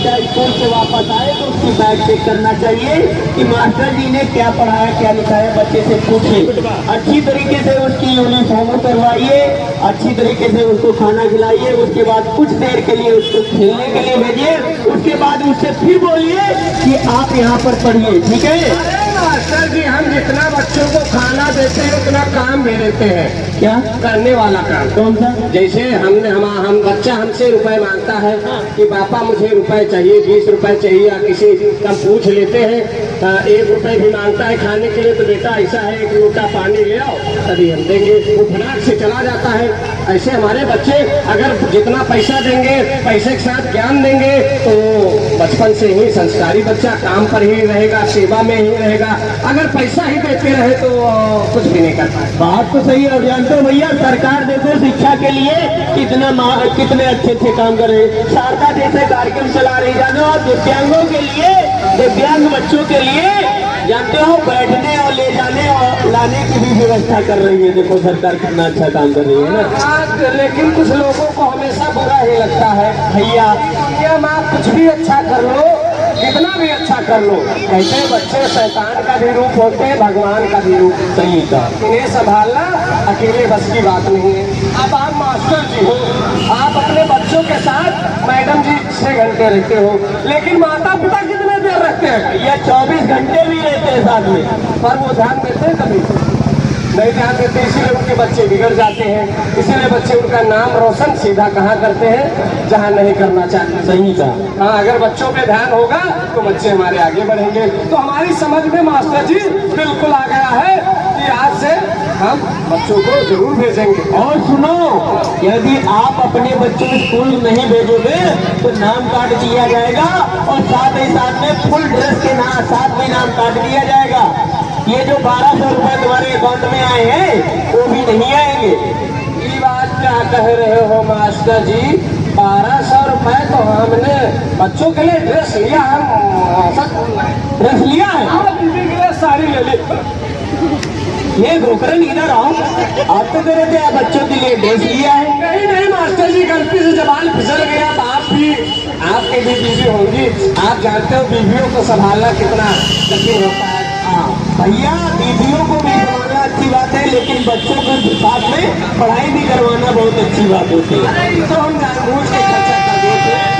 बच्चा स्कूल से वापस आए तो उसकी बैग चेक करना चाहिए कि मास्टर जी ने क्या पढ़ाया क्या लिखाया, बच्चे से पूछिए, अच्छी तरीके से उसकी यूनिफॉर्म करवाइए, अच्छी तरीके से उसको खाना खिलाइए, उसके बाद कुछ देर के लिए उसको खेलने के लिए भेजिए, उसके बाद उससे फिर बोलिए कि आप यहाँ पर पढ़िए, ठीक है। मास्टर जी हम जितना बच्चों को खाना देते हैं उतना काम भी देते हैं। क्या करने वाला काम? कौन सा? जैसे हम बच्चा हमसे रुपए मांगता है कि पापा मुझे रुपए चाहिए, 20 रुपए चाहिए, या किसी का पूछ लेते हैं 1 रुपए भी मांगता है खाने के लिए, तो बेटा ऐसा है 1 लोटा पानी ले आओ तभी हम देंगे, वो फटाक से चला जाता है। ऐसे हमारे बच्चे अगर जितना पैसा देंगे, पैसे के साथ ज्ञान देंगे, तो बचपन से ही संस्कारी बच्चा काम पर ही रहेगा, सेवा में ही रहेगा। अगर पैसा ही देते रहे तो कुछ भी नहीं कर पाए। बात तो सही है। जानते हो भैया, सरकार देखो शिक्षा के लिए कितने अच्छे अच्छे काम कर रहे हैं। शारदा जैसे कार्यक्रम चला रही, जानो आप दिव्यांगों के लिए, दिव्यांग बच्चों के लिए जानते हो बैठने और ले जाने और लाने की भी व्यवस्था कर रही है। देखो सरकार कितना अच्छा काम कर रही है ना। लेकिन कुछ लोगों को हमेशा बुरा ही लगता है, भैया आप कुछ भी अच्छा कर लो, कितना भी अच्छा कर लो, ऐसे बच्चे शैतान का भी रूप होते हैं, भगवान का भी रूप। सही था। इन्हें संभालना अकेले बस की बात नहीं है। अब आप मास्टर जी हो, आप अपने बच्चों के साथ मैडम जी 6 घंटे रहते हो, लेकिन माता पिता कितने देर रहते हैं? या 24 घंटे भी रहते हैं साथ में, पर वो ध्यान देते हैं कभी नहीं ध्यान देते, इसीलिए उनके बच्चे बिगड़ जाते हैं। इसीलिए बच्चे उनका नाम रोशन सीधा कहाँ करते हैं, जहाँ नहीं करना चाहते। सही था। हाँ, अगर बच्चों पे ध्यान होगा तो बच्चे हमारे आगे बढ़ेंगे। तो हमारी समझ में मास्टर जी बिल्कुल आ गया है कि आज से हम बच्चों को जरूर भेजेंगे। और सुनो, यदि आप अपने बच्चों को स्कूल नहीं भेजोगे तो नाम काट दिया जाएगा, और साथ ही साथ में फुल ड्रेस के साथ में नाम काट दिया जाएगा। ये जो 1200 रुपए तुम्हारे अकाउंट में आए हैं वो भी नहीं आएंगे। ये बात क्या कह रहे हो मास्टर जी? 1200 रुपए तो हमने बच्चों के लिए ड्रेस लिया है, ड्रेस लिया है, दीदी के लिए साड़ी ले ली। ये गोकरण इधर आओ, आप तो कह रहे थे बच्चों के लिए ड्रेस लिया है। नहीं नहीं मास्टर जी, गलती से जबान फिसल गया। तो आपके भी बीवी होंगी, आप जानते हो बीवियों को संभालना कितना कठिन होता है। हाँ भैया, बीवियों को भी करवाना अच्छी बात है, लेकिन बच्चों के साथ में पढ़ाई भी करवाना बहुत अच्छी बात होती है। तो हम जानबूझ के खर्चा कर देते हैं।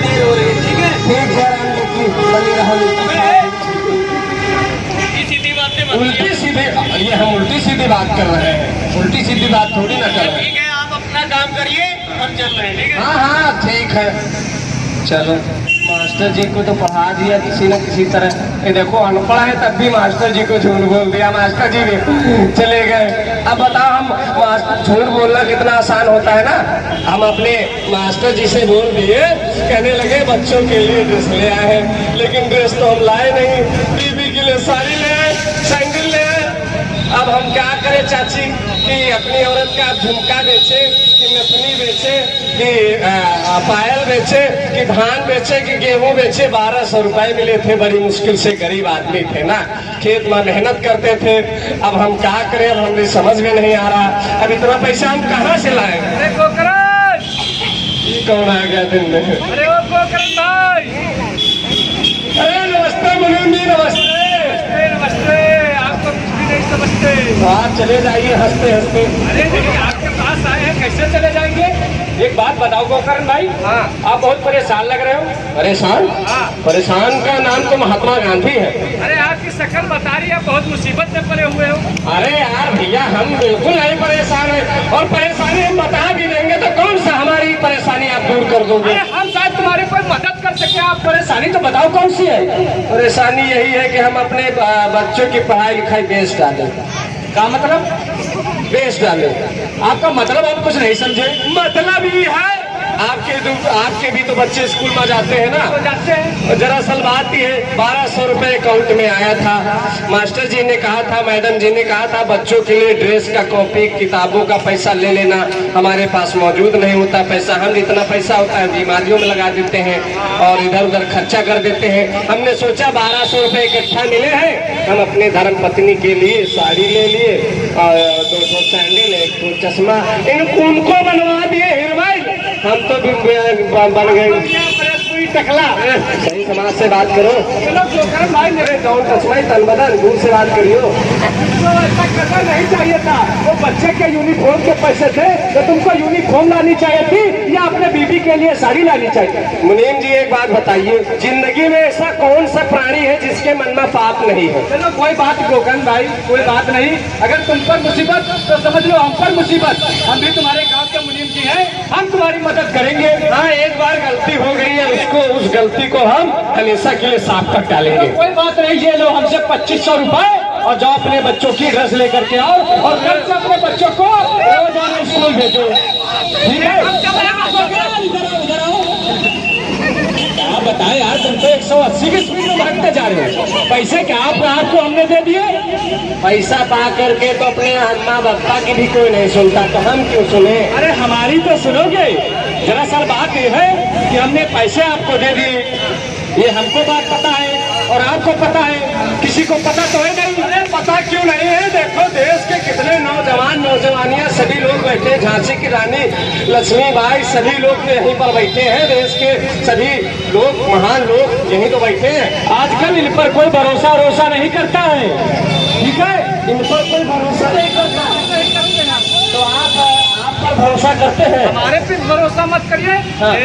देर हो रही, ठीक है, ठीक है, बनी रहो। उल्टी सीधी, ये हम उल्टी सीधी बात कर रहे हैं, उल्टी सीधी बात थोड़ी ना कर रहे हैं। ठीक है, आप अपना काम करिए, हम चल रहे हैं। ठीक है, हाँ हाँ ठीक है, चलो। मास्टर जी को तो पढ़ा दिया किसी न किसी तरह। ये देखो अनपढ़ है तब भी मास्टर जी को झूठ बोल दिया, मास्टर जी भी चले गए। अब बताओ, हम झूठ बोलना कितना आसान होता है ना। हम अपने मास्टर जी से बोल दिए, कहने लगे बच्चों के लिए ड्रेस ले आए हैं, लेकिन ड्रेस तो हम लाए नहीं, बीबी के लिए साड़ी ले आए, सैंडल ले आए। अब हम क्या करें चाची कि अपनी औरत का झुमका बेचे, कि नथनी बेचे, कि पायल बेचे, कि धान बेचे, कि गेहूं बेचे। 1200 रुपए मिले थे, बड़ी मुश्किल से, गरीब आदमी थे ना, खेत में मेहनत करते थे। अब हम क्या करें, अब हमें समझ में नहीं आ रहा, अब इतना पैसा हम कहाँ से लाए? अरे गोकरण, कौन आ गया दिन में? अरे वो गोकरण भाई, अरे नमस्ते मुनीम जी, नमस्ते। नमस्ते, आपको कुछ भी नहीं समझते। आप चले जाइए हंसते हंसते। अरे नहीं, आपके पास आए हैं, कैसे चले जाएंगे? एक बात बताओ गोकरण भाई, हाँ, आप बहुत परेशान लग रहे हो। परेशान? हाँ। परेशान का नाम तो महात्मा गांधी है। अरे आपकी शक्ल बता रही है, बहुत मुसीबत में पड़े हुए हो। अरे यार भैया, हम बिल्कुल नहीं परेशान है, और परेशानी हम बता भी देंगे तो कौन सा हमारी परेशानी आप दूर कर दोगे? अरे हम शायद तुम्हारी कोई मदद कर सके। आप परेशानी तो बताओ कौन सी है। परेशानी यही है कि हम अपने बच्चों की पढ़ाई लिखाई बेच डालें। क्या मतलब? बेच डालें? आपका मतलब आप कुछ नहीं समझे। मतलब ये है, आपके भी तो बच्चे स्कूल में जाते हैं ना। तो जाते हैं। दरअसल बात ये है, 1200 रुपए अकाउंट में आया था। मास्टर जी ने कहा था, मैडम जी ने कहा था, बच्चों के लिए ड्रेस का, कॉपी, किताबों का पैसा ले लेना। हमारे पास मौजूद नहीं होता पैसा, हम जितना पैसा होता है बीमारियों में लगा देते हैं और इधर उधर खर्चा कर देते हैं। हमने सोचा 1200 रुपए इकट्ठा मिले हैं, हम अपने धर्म पत्नी के लिए साड़ी ले लिए, और 2 सैंडल, 1 चश्मा, इनको बनवा दिए। हिरवाई हम तो बन गए। टकला। सही समाज से बात करो। चलो गोकरण भाई मेरे डोंट टच माय तन बदन, दूर से बात करियो। तो ऐसा करना नहीं चाहिए था। वो बच्चे के यूनिफॉर्म के पैसे थे तो तुमको यूनिफॉर्म लानी चाहिए थी या अपने बीबी के लिए साड़ी लानी चाहिए। मुनीम जी एक बात बताइए, जिंदगी में ऐसा कौन सा प्राणी है जिसके मन में पाप नहीं है? चलो कोई बात गोकर्ण भाई, कोई बात नहीं। अगर तुम पर मुसीबत तो समझ लो हम पर मुसीबत। हम भी तुम्हारे गांव के मुनीम जी हैं, हम तुम्हारी मदद करेंगे। हाँ, एक बार गलती हो गई है, उसको उस गलती को हम हमेशा के लिए साफ कर डालेंगे। कोई बात नहीं, ये लो हमसे 2500 रुपए और जाओ अपने बच्चों की ड्रेस लेकर के आओ और कल से अपने बच्चों को रोजाना स्कूल भेजो, ठीक है? आप बताए यार, तुम तो 180 की स्पीड में भागते जा रहे हो। पैसे क्या आपको हमने दे दिए? पैसा पा करके तो अपने माँ बापा की भी कोई नहीं सुनता, तो हम क्यों सुने? अरे हमारी तो सुनोगे। दरअसल बात यह है कि हमने पैसे आपको दे दिए, ये हमको बात पता है और आपको पता है, किसी को पता तो है नहीं। अरे पता क्यों नहीं है? देखो देश के कितने नौजवान नौजवानियां सभी लोग बैठे, झांसी की रानी लक्ष्मीबाई सभी लोग तो यहीं पर बैठे हैं। देश के सभी लोग, महान लोग यहीं तो बैठे हैं। आजकल इन पर कोई भरोसा नहीं करता है, ठीक है? इन पर कोई भरोसा नहीं करता, तो आप पर भरोसा करते हैं। हमारे पे भरोसा मत करिए। हाँ।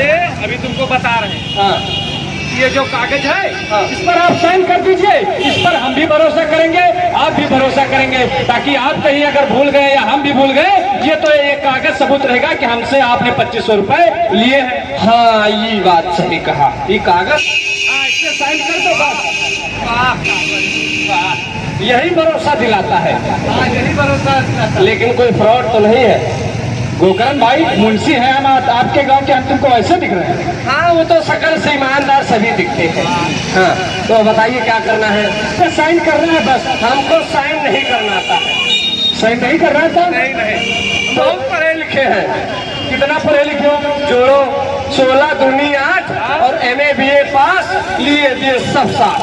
अभी तुमको बता रहे हैं, हाँ, ये जो कागज है, हाँ। इस पर आप साइन कर दीजिए। इस पर हम भी भरोसा करेंगे, आप भी भरोसा करेंगे, ताकि आप कहीं अगर भूल गए या हम भी भूल गए, ये तो एक कागज सबूत रहेगा कि हमसे आपने 2500 रुपए लिए हैं। हाँ, ये बात सही कहा। ये कागज इसमें साइन कर दो बस। यही भरोसा दिलाता है, यही भरोसा। लेकिन कोई फ्रॉड तो नहीं है। गोकर्ण भाई मुंशी हैं हम, आपके गांव के, हम तुमको ऐसे दिख रहे हैं? हाँ, वो तो शकल से ईमानदार सभी दिखते हैं। हाँ, तो बताइए क्या करना है? तो साइन करना है बस। हमको साइन नहीं करना आता। साइन नहीं कर रहा था? नहीं, बहुत पढ़े लिखे हैं। कितना पढ़े लिखे हो? जोड़ो 16 दूनी 8 और MA BA पास, लिए दिए सब साथ।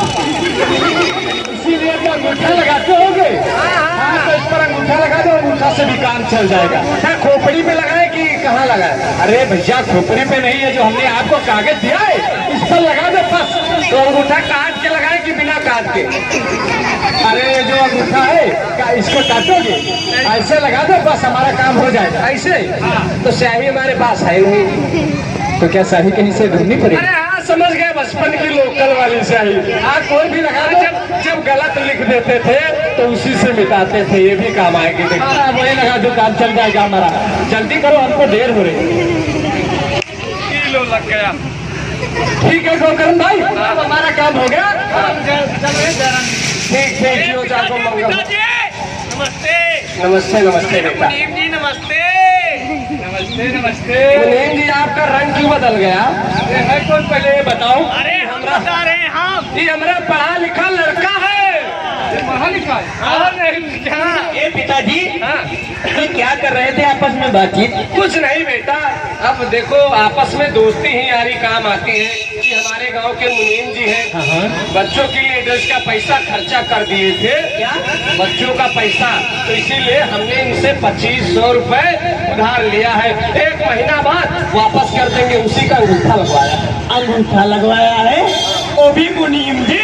इसीलिए तो अंगूठा लगाते होगे। हाँ, तो इस पर अंगूठा लगा दो, अंगूठा से भी काम चल जाएगा। क्या खोपड़ी पे लगाए कि कहाँ लगाए? अरे भैया, खोपड़ी पे नहीं है, जो हमने आपको कागज दिया है इस पर लगा दो बस। तो अंगूठा काट के लगाए कि बिना काट के? अरे जो अंगूठा है क्या इसको काटोगे? ऐसे लगा दो बस, हमारा काम हो जाएगा। ऐसे? तो स्याही हमारे पास है नहीं। तो क्या शाही कहीं से ढूंढनी पड़ेगी? अरे हाँ, समझ गए, बचपन की लोकल वाली स्याही। हाँ, कोई भी लगा दो। जब गलत लिख देते थे तो उसी से मिटाते थे, ये भी काम आएगी। देखो, हाँ, वही लगा दो, काम चल जाएगा हमारा। जल्दी करो, हमको देर हो रही है। किलो लग गया। ठीक है गोकर्ण भाई, अब हमारा काम हो गया। ठीक ठीक, जो जाको मंगल। नमस्ते। नमस्ते नमस्ते बेटा। मुनीम जी नमस्ते। नमस्ते नमस्ते। मुनीम जी, आपका रंग क्यों बदल गया? अरे है कौन, पहले ये बताओ। अरे हम बता रहे हैं, हम ये हमारा पढ़ा लिखा लड़का है। पढ़ा लिखा है? और नहीं क्या? ये पिताजी हाँ, ये क्या कर रहे थे आपस में बातचीत? कुछ नहीं बेटा, अब देखो आपस में दोस्ती ही यारी काम आती है कि हमारे गांव के मुनीम जी हैं, बच्चों के लिए ड्रेस का पैसा खर्चा कर दिए थे। क्या? बच्चों का पैसा, तो इसीलिए हमने इनसे 2500 रुपए उधार लिया है। 1 महीना बाद वापस कर देंगे। उसी का अंगूठा लगवाया। अंगूठा लगवाया है? वो भी मुनीम जी,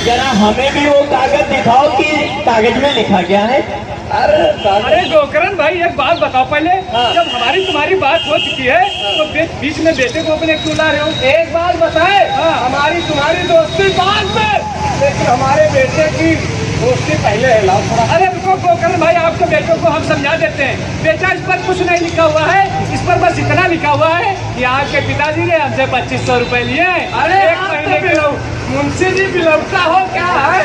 जरा हमें भी वो कागज दिखाओ कि कागज में लिखा क्या है। अरे गोकर्ण भाई, एक बात बताओ पहले। जब हमारी तुम्हारी बात हो चुकी है तो बीच में बेटे को अपने क्यों ला रहे हो? एक बात बताए, हमारी तुम्हारी दोस्ती बाद में, लेकिन हमारे बेटे की दोस्ती पहले है। लाओ थोड़ा। अरे रुको गोकर्ण भाई, आपके बेटों को हम समझा देते हैं। बेटा, इस पर कुछ नहीं लिखा हुआ है, इस पर बस इतना लिखा हुआ है कि आपके पिताजी ने हमसे 2500 रुपए लिए हैं। अरे 1 महीने के। मुंशी जी बिलौटा हो क्या है?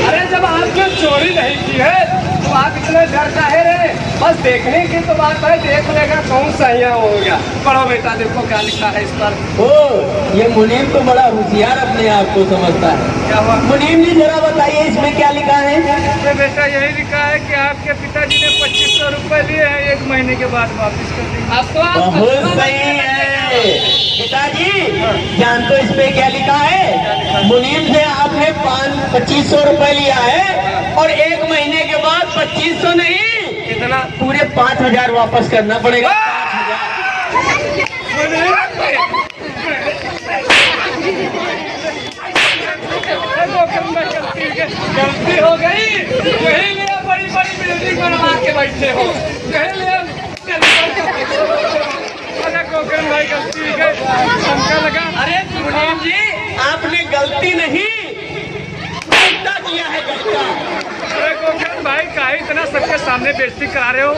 अरे जब आपने चोरी नहीं की है तो आप इतने डर काहे रहे? बस देखने की तो बात है, देख लेगा कौन सा यहाँ हो गया। पढ़ो बेटा, देखो क्या लिखा है इस पर। ओ, ये मुनीम तो बड़ा होशियार अपने आप को समझता है। क्या हुआ? मुनीम जी जरा बताइए इसमें क्या लिखा है? तो बेटा यही लिखा है कि आपके पिताजी ने 2500 रुपए लिए हैं, 1 महीने के बाद वापस कर देंगे। अब तो आप बहुत सही है पिताजी। जान तो इस पे क्या लिखा है? मुनीम से आपने 2500 रुपए लिया है और 1 महीने के बाद 2500 नहीं, कितना? पूरे 5000 वापस करना पड़ेगा। 5000। अच्छे हो कहे ले अरे गोकर्ण भाई गलती है शंका लगा। अरे मुनीम जी, आपने गलती नहीं गलता किया है, गलता। अरे गोकर्ण भाई काहे इतना सबके सामने बेइज्जती करा रहे हो?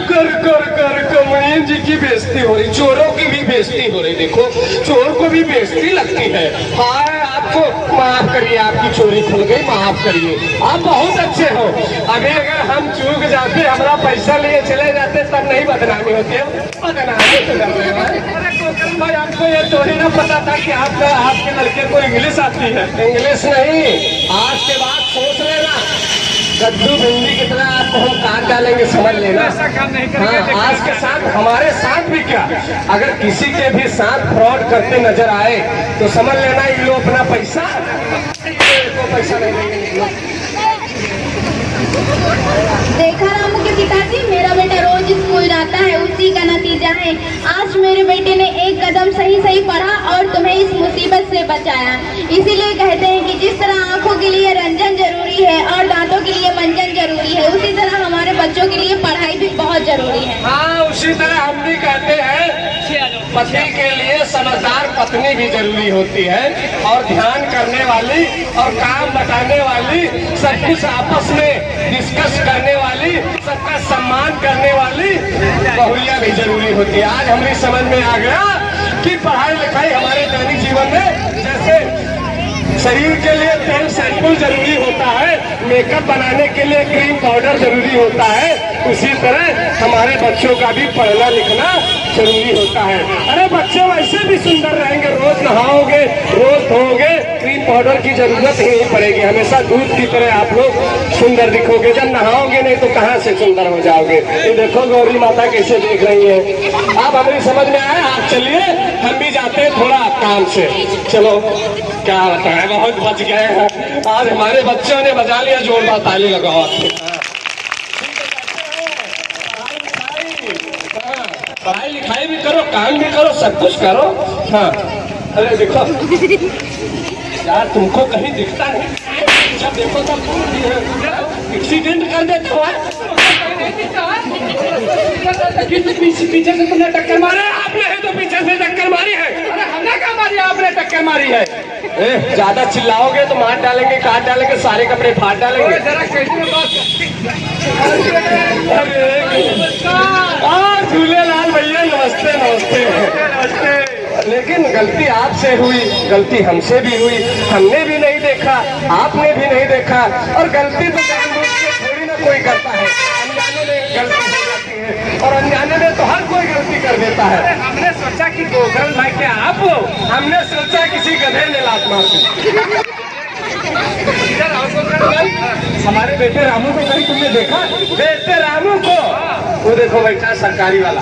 कर मुनीम जी की बेइज्जती हो रही, चोरों की भी बेइज्जती हो रही। देखो, चोर को भी बेइज्जती लगती है। हाय, आपको माफ करिए, आपकी चोरी खुल गई, माफ करिए। आप बहुत अच्छे हो। अभी अगर हम चूक जाते, हमारा पैसा लिए चले जाते, तब नहीं बदनामी होती है। बदनामी तो कर रहे हो। अरे गोकर्ण भाई, आपको ये थोड़ी ना पता था कि आपके लड़के को इंग्लिश आती है। इंग्लिश नहीं, आज के बाद सोच लेना, कद्दू भिंडी कितना आपको हम काट डालेंगे, समझ लेना। ऐसा काम नहीं करेंगे। हाँ, आज के साथ हमारे साथ भी क्या, अगर किसी के भी साथ फ्रॉड करते नजर आए तो समझ लेना ये लोग अपना पैसा नहीं देंगे। देखा रामू के पिताजी, मेरा बेटा रोज स्कूल जाता है, उसी का नतीजा है। आज मेरे बेटे ने एक कदम सही पढ़ा और तुम्हें इस मुसीबत से बचाया। इसीलिए कहते हैं कि जिस तरह आंखों के लिए रंजन जरूरी है और दांतों के लिए मंजन जरूरी है, उसी तरह हमारे बच्चों के लिए पढ़ाई भी बहुत जरूरी है। हाँ, उसी तरह हम भी कहते हैं पति के लिए समझदार पत्नी भी जरूरी होती है, और ध्यान करने वाली और काम बताने वाली, सब कुछ आपस में डिस्कस करने वाली, सबका सम्मान करने वाली बहुरिया भी जरूरी होती है। आज हमारी समझ में आ गया कि पढ़ाई लिखाई हमारे दैनिक जीवन में, जैसे शरीर के लिए तेल शैम्पू जरूरी होता है, मेकअप बनाने के लिए क्रीम पाउडर जरूरी होता है, उसी तरह हमारे बच्चों का भी पढ़ना लिखना जरूरी होता है। अरे बच्चे वैसे भी सुंदर रहेंगे, रोज नहाओगे, रोज धोओगे, क्रीम पाउडर की जरूरत ही नहीं पड़ेगी। हमेशा दूध की तरह आप लोग सुंदर दिखोगे। जब नहाओगे नहीं तो कहाँ से सुंदर हो जाओगे। ये देखो गौरी माता कैसे देख रही है। आप हमारी समझ में आए, आप चलिए, हम भी जाते हैं थोड़ा काम से। चलो, क्या बताएं, बहुत बच गए हैं। आज हमारे बच्चों ने बजा लिया, जोरदार ताली लगाओ। पढ़ाई लिखाई भी करो, काम भी करो, सब कुछ करो। हाँ, अरे देखो यार, तुमको कहीं दिखता नहीं, जब देखो तब एक्सीडेंट कर देते हो। पीछे से तुमने टक्कर मारे? आपने है तो पीछे से टक्कर मारी है। अरे हमने क्या मारी, आपने टक्कर मारी है। ज्यादा चिल्लाओगे तो मार डालेंगे, काट डालेंगे, सारे कपड़े फाड़ डालेंगे। जरा कैसे झूलेलाल भैया, नमस्ते नमस्ते नमस्ते। लेकिन गलती आपसे हुई, गलती हमसे भी हुई। हमने भी नहीं देखा, आपने भी नहीं देखा, और गलती तो जानबूझ के थोड़ी ना कोई करता है। अनजाने में गलती हो जाती है, और अनजाने में तो हर कोई गलती कर देता है। हमने सोचा कि गोकर्ण भाई क्या आप हो? हमने सोचा किसी गधे ने लात मार दी। हमारे बेटे रामू को कहीं तुमने देखा? बेटे रामू को? वो देखो बैठा सरकारी वाला।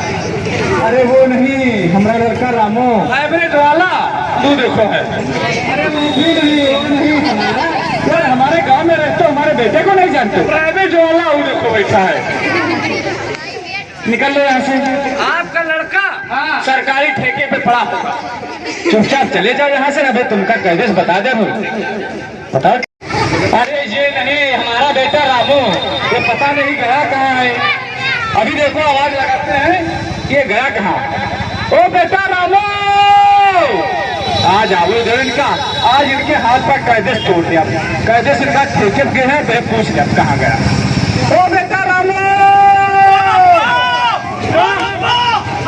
अरे वो नहीं, हमारा लड़का रामू हाइब्रिड वाला, तू देखो है। अरे वो भी नहीं, वो नहीं हमारा। यार हमारे गांव में रहते हो, हमारे बेटे को नहीं जानते? प्राइवेट वाला वो देखो बैठा है। निकल लो यहाँ से। आपका लड़का सरकारी ठेके पे पड़ा होगा। चुपचाप चले जाओ यहाँ से। अबे तुमका कैदेश बता दे, बताओ। अरे ये नहीं, हमारा बेटा रामू, ये पता नहीं गया कहाँ है। अभी देखो आवाज लगाते हैं, ये गया कहाँ। ओ बेटा रामू, आज आओ इधर। इनका आज इनके हाथ पर कैदेश तोड़ दिया। कैदेश इनका ठेके पे है, तो पूछ लिया कहाँ गया। ओ बेटा रामू,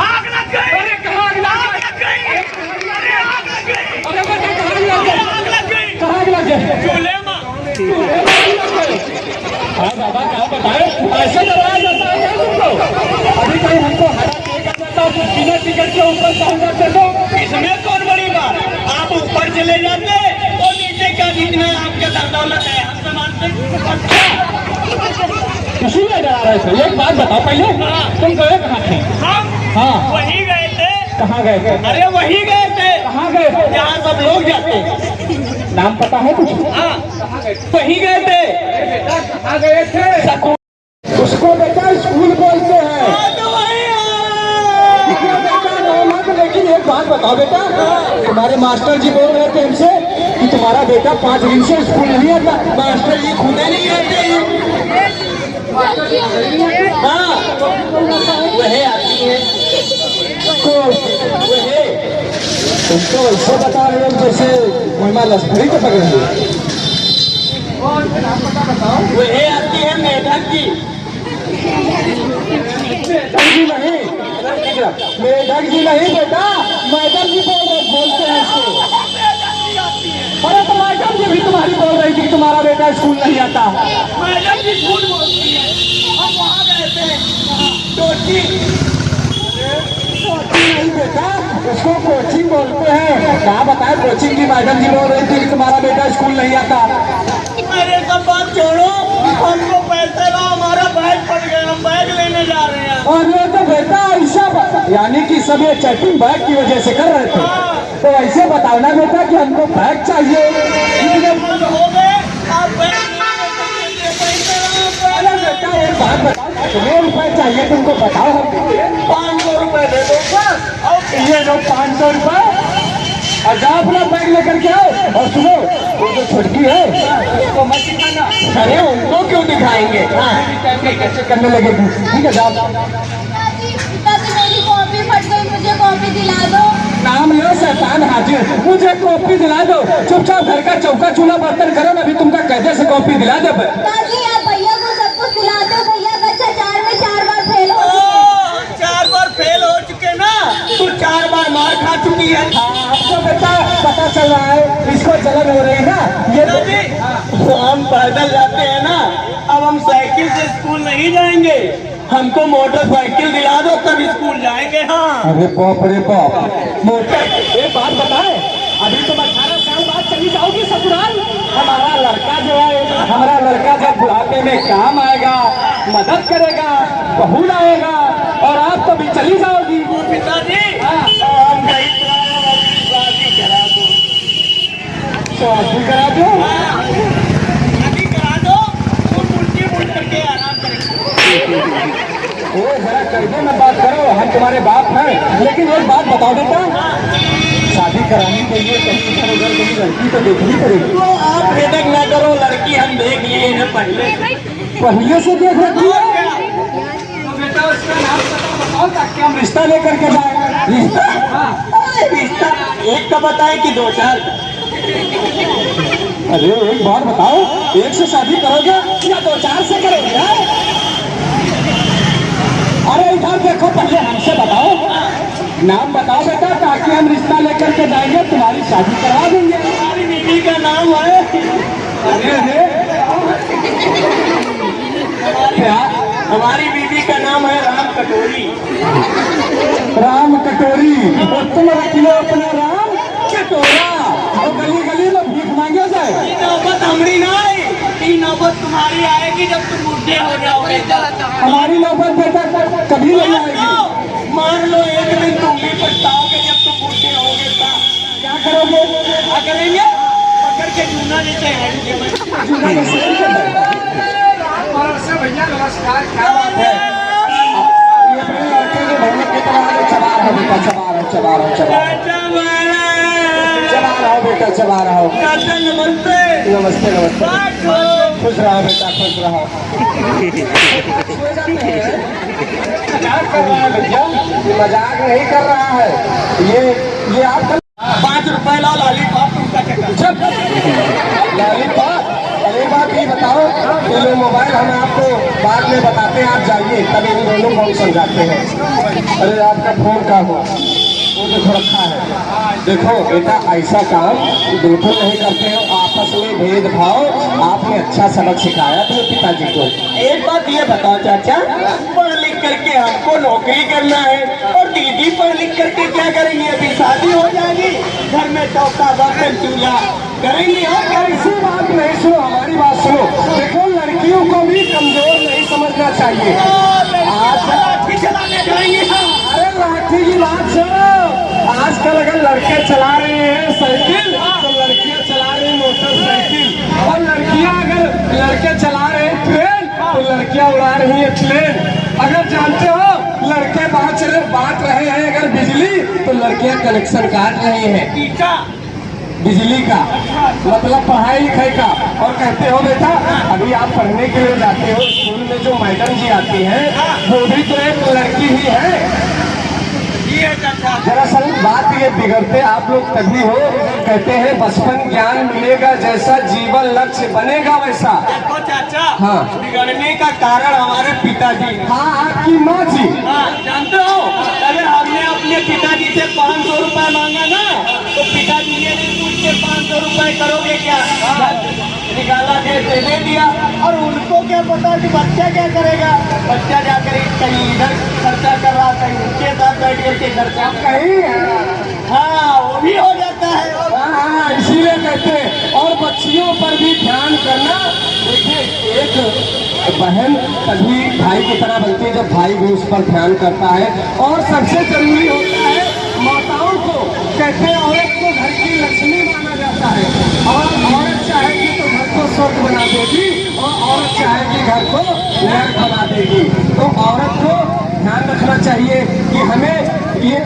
आग लग गई। अरे कहाँ आग लग गई? अरे बेटा कहाँ आग लग गई? चूल्हे में। हाँ बाबा, क्या बताए, ऐसे डराया जाता है क्या तुमको? अभी कहीं हमको हरा नहीं कर देता, बिना टिकट के ऊपर पहुंच जाते तो इसमें कौन बड़ी बात? आप ऊपर चले जाते और नीचे क्या जितना आपके दौलत है हम संभालते। इसीलिए डरा रहे थे। एक बात बताओ पहले, तुम गए कहाँ थे? हम हाँ, वही गए थे। कहाँ गए थे? अरे वही गए थे कहाँ गए थे? जहाँ सब लोग जाते हैं। नाम पता है कुछ? हाँ, वही गए थे। कहाँ गए थे? उसको बेटा स्कूल बोलते हैं। बेटा नाम है, लेकिन एक बात बताओ बेटा, तुम्हारे मास्टर जी बोल रहे थे हमसे कि तुम्हारा बेटा 5 दिन से स्कूल नहीं आता। मास्टर जी खुदे नहीं आते हैं। हाँ वह आती है वह तुमको ऐसे बता रहे हो जैसे महिमा लश्करी को पकड़ ली। वह आती है मेढक जी। नहीं मेढक जी नहीं बेटा, मैडम जी बोलते हैं इसको। अरे तो मैडम जी भी तुम्हारी बोल रही थी कि तुम्हारा बेटा स्कूल नहीं आता। मैडम जी झूठ बोलती है, हम वहाँ गए थे कोचिंग। नहीं बेटा, उसको कोचिंग बोलते हैं। क्या बताए, कोचिंग की मैडम जी बोल रही थी कि तुम्हारा बेटा स्कूल नहीं आता। मेरे सब बात छोड़ो, हमको पैसे दो, हमारा बैग पड़ गया, हम बैग लेने जा रहे हैं। और ये तो बेटा ऐसा यानी कि सब ये चैटिंग बैग की वजह से कर रहे थे। तो ऐसे बताओ ना बेटा कि हमको बैग चाहिए। हो गए आप बैग अरे बेटा एक बात बताओ, कितने रुपए चाहिए तुमको बताओ, हम 500 रुपए दे दो बस। ये लो 500 रुपए और जाओ अपना बैग लेकर के आओ। और सुनो, वो जो छुटकी है उसको मत दिखाना। अरे उनको क्यों दिखाएंगे? कैसे करने लगेगी। ठीक है जाओ। पिताजी मेरी कॉपी फट गई, मुझे कॉपी दिला दो। नाम लो शैतान हाजिर, मुझे कॉपी दिला दो। चुपचाप घर का चौका चूल्हा बर्तन करो ना, अभी तुमका कैसे से कॉपी दिला दे। पिताजी आप भैया को सब कुछ दिलाते हो, भैया कक्षा 4 में 4 बार फेल हो चुके हैं। 4 बार फेल हो चुके ना, तू 4 बार मार खा चुकी है। आपको बेटा पता चल रहा है, इसको जलन हो रही है ना। ये तो हम पैदल जाते हैं ना, अब हम साइकिल से स्कूल नहीं जाएंगे, हमको मोटरसाइकिल दिला दो तब स्कूल जाएंगे। हाँ अरे बाप रे बाप, मोटर। एक बात बताए, अभी तुम 18 साल बाद चली जाओगी ससुराल। हमारा लड़का जो है, हमारा लड़का जब बुढ़ापे में काम आएगा, मदद करेगा, बहू लाएगा, और आप तो भी चली जाओगी। पिताजी हाँ। हम गई शादी करा दो, शादी करा दो। शादी करा दो, वो मुर्गी मुड़ करके आराम करेंगे। ओ जरा करने में बात करो, हम तुम्हारे बाप हैं। लेकिन एक बात बताओ बेटा, शादी कराने के लिए कहीं इधर उधर कहीं लड़की तो देखनी पड़ेगी। तो आप बेदक न करो, लड़की हम देख लिए हैं पहले से देख रखी है। तो बेटा उसका नाम बताओ ताकि हम रिश्ता लेकर के जाए। रिश्ता? अरे रिश्ता एक का बताए कि 2-4? अरे एक बात बताओ, एक से शादी करोगे या 2-4 से करोगे? अरे इधर देखो, पहले हमसे बताओ, नाम बताओ बेटा, ताकि हम रिश्ता लेकर के जाएंगे, तुम्हारी शादी करवा देंगे। हमारी बीबी का नाम है, अरे क्या? हमारी बीबी का नाम है राम कटोरी। राम कटोरी। और तुम रख लो अपना राम कटोरा, और गली गली में भीख मांगे जाए। ये नौबत हमारी ना आई, ये नौबत तुम्हारी आएगी जब तुम बूढ़े हो जाओगे। हमारी नौबत बेटा कभी नहीं आएगी। मान लो एक दिन तुम भी पछताओगे जब तुम बूढ़े होगे। क्या करोगे? क्या करेंगे? पकड़ के जूना नीचे भैया नमस्कार। क्या बात है? ये अपने लड़के के भैया के तरह चला रहो बेटा, चला रहो, चला रहो, चला रहो बेटा, चला रहो। नमस्ते। नमस्ते नमस्ते। खुश रहो बेटा, खुश रहो। मजाक कर रहा है भैया, ये मजाक नहीं कर रहा है। ये आपका 5 रुपए ला लॉलीपॉप तुमका चक्कर। लॉलीपॉप। अरे बात ये बताओ, ये लो मोबाइल, हम आपको बाद में बताते हैं, आप जाइए, तब इन दोनों को हम समझाते हैं। अरे आपका फोन कहाँ हुआ? वो देखो रखा है। देखो बेटा, ऐसा काम बिल्कुल नहीं करते हो, आपस में भेदभाव। आपने अच्छा सबक सिखाया अपने पिताजी को। एक बात ये बताओ चाचा, पढ़ लिख करके हमको नौकरी करना है, और दीदी पढ़ लिख करके क्या करेंगी? अभी शादी हो जाएगी, घर में चौका बर्तन चूल्हा करेंगी। और ऐसी बात नहीं, सुनो हमारी बात सुनो। देखो लड़कियों को भी कमजोर नहीं समझना चाहिए। आज लाठी चलाने जाएंगे। अरे लाठी की बात सुनो, आजकल अगर लड़के चला रहे हैं साइकिल, तो लड़कियां चला रही मोटरसाइकिल, और लड़कियां अगर लड़के चला रहे हैं ट्रेन, तो लड़कियां उड़ा रही है प्लेन। अगर जानते हो लड़के बांट रहे हैं अगर बिजली, तो लड़कियां कनेक्शन काट रही हैं। टीका बिजली का, मतलब पढ़ाई लिखाई का। और कहते हो बेटा अभी आप पढ़ने के लिए जाते हो स्कूल में, जो मैडम जी आती हैं वो भी तो एक लड़की ही है। दरअसल बात ये बिगड़ते आप लोग तभी हो, कहते हैं बचपन ज्ञान मिलेगा जैसा जीवन लक्ष्य बनेगा वैसा। देखो चाचा, हाँ। बिगड़ने का कारण हमारे पिताजी। हाँ, आपकी माँ जी। हाँ, जानते हो अगर हमने अपने पिताजी से 500 रुपए मांगा ना तो पिताजी ये नहीं पूछ के 500 रुपए करोगे क्या, निकाला दे दिया। और उनको क्या पता कि बच्चा क्या करेगा, बच्चा जाकर कहीं इधर खर्चा कर रहा, कहीं उसके साथ बैठ करके खर्चा कहीं हाँ वो भी हो जाता है। हाँ, इसीलिए कहते हैं। और बच्चियों पर भी ध्यान करना। देखिए एक बहन तभी भाई की तरह बनती है जब भाई भी उस पर ध्यान करता है। और सबसे जरूरी होता है माताओं को, कहते हैं औरत को घर की लक्ष्मी माना जाता है। और औरत चाहेगी तो घर को स्वर्ग बना देगी और औरत चाहेगी घर को नरक बना देगी। तो औरत को ध्यान रखना चाहिए कि हमें ये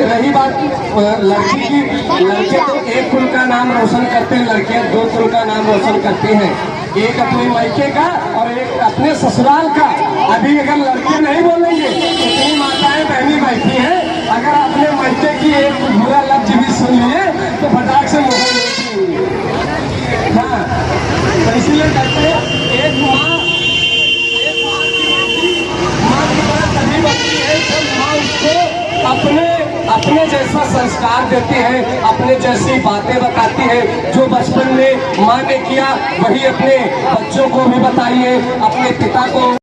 रही बात लड़की की, लड़के तो एक कुल का नाम रोशन करते हैं, लड़कियां 2 कुल का नाम रोशन करती हैं, एक अपने मायके का और एक अपने ससुराल का। अभी अगर लड़के नहीं बोलेंगे, इतनी माताएं बहनी बैठी हैं, अगर अपने मायके की एक बुरा लफ्ज भी सुन लिए तो फटाक से मुंह लेती। हाँ, तो इसीलिए कहते हैं एक माँ की तरह तभी बनती है जब माँ उसको अपने जैसा संस्कार देती है, अपने जैसी बातें बताती है। जो बचपन में माँ ने किया वही अपने बच्चों को भी बताइए, अपने पिता को